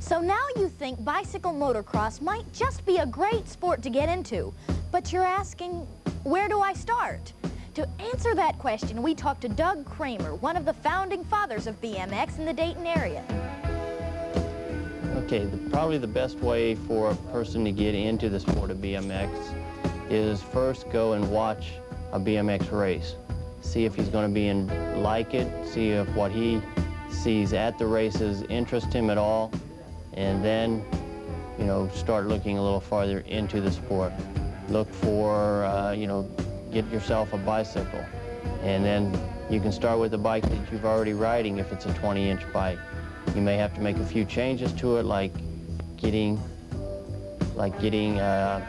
So now you think bicycle motocross might just be a great sport to get into, but you're asking, where do I start? To answer that question, we talked to Doug Kramer, one of the founding fathers of BMX in the Dayton area. Okay, probably the best way for a person to get into the sport of BMX is first go and watch a BMX race. See if he's going to like it, see if what he sees at the races interest him at all, and then, you know, start looking a little farther into the sport. Look for, you know, get yourself a bicycle, and then you can start with a bike that you've already riding if it's a 20-inch bike. You may have to make a few changes to it, like getting a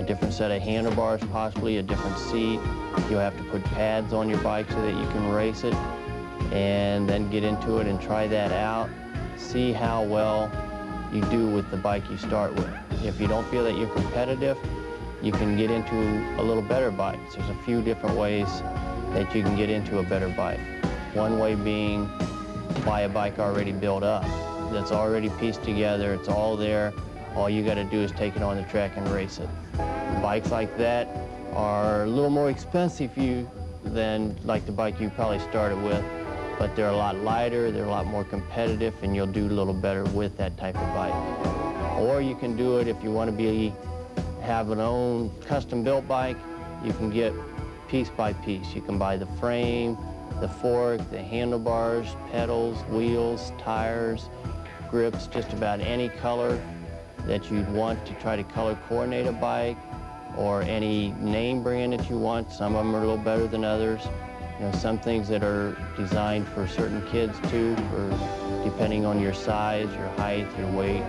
different set of handlebars, possibly a different seat. You'll have to put pads on your bike so that you can race it, and then get into it and try that out. See how well you do with the bike you start with. If you don't feel that you're competitive, you can get into a little better bike. There's a few different ways that you can get into a better bike. One way being buy a bike already built up, that's already pieced together, it's all there. All you got to do is take it on the track and race it. Bikes like that are a little more expensive than like the bike you probably started with, but they're a lot lighter, they're a lot more competitive, and you'll do a little better with that type of bike. Or you can do it if you want to have an own custom-built bike. You can get piece by piece. You can buy the frame, the fork, the handlebars, pedals, wheels, tires, grips, just about any color that you'd want to try to color coordinate a bike, or any name brand that you want. Some of them are a little better than others. You know, some things that are designed for certain kids too, depending on your size, your height, your weight.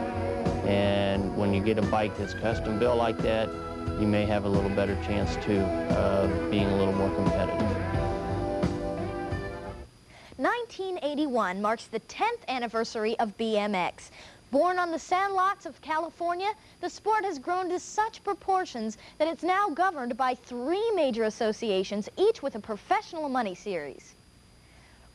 And when you get a bike that's custom built like that, you may have a little better chance too of being a little more competitive. 1981 marks the 10th anniversary of BMX. Born on the sandlots of California, the sport has grown to such proportions that it's now governed by 3 major associations, each with a professional money series.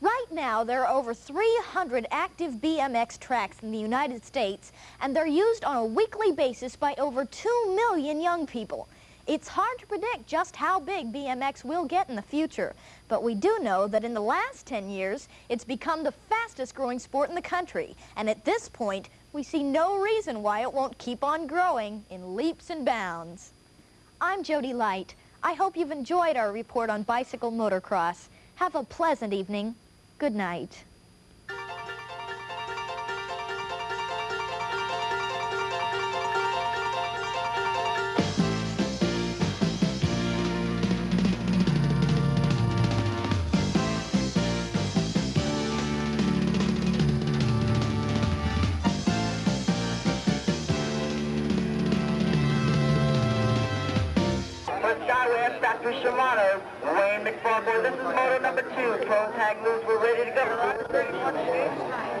Right now, there are over 300 active BMX tracks in the United States, and they're used on a weekly basis by over 2 million young people. It's hard to predict just how big BMX will get in the future, but we do know that in the last 10 years, it's become the fastest growing sport in the country, and at this point, we see no reason why it won't keep on growing in leaps and bounds. I'm Jody Light. I hope you've enjoyed our report on bicycle motocross. Have a pleasant evening. Good night. Dr. Shimano, Wayne McFarland. This is motor number 2. Pro tag moves. We're ready to go.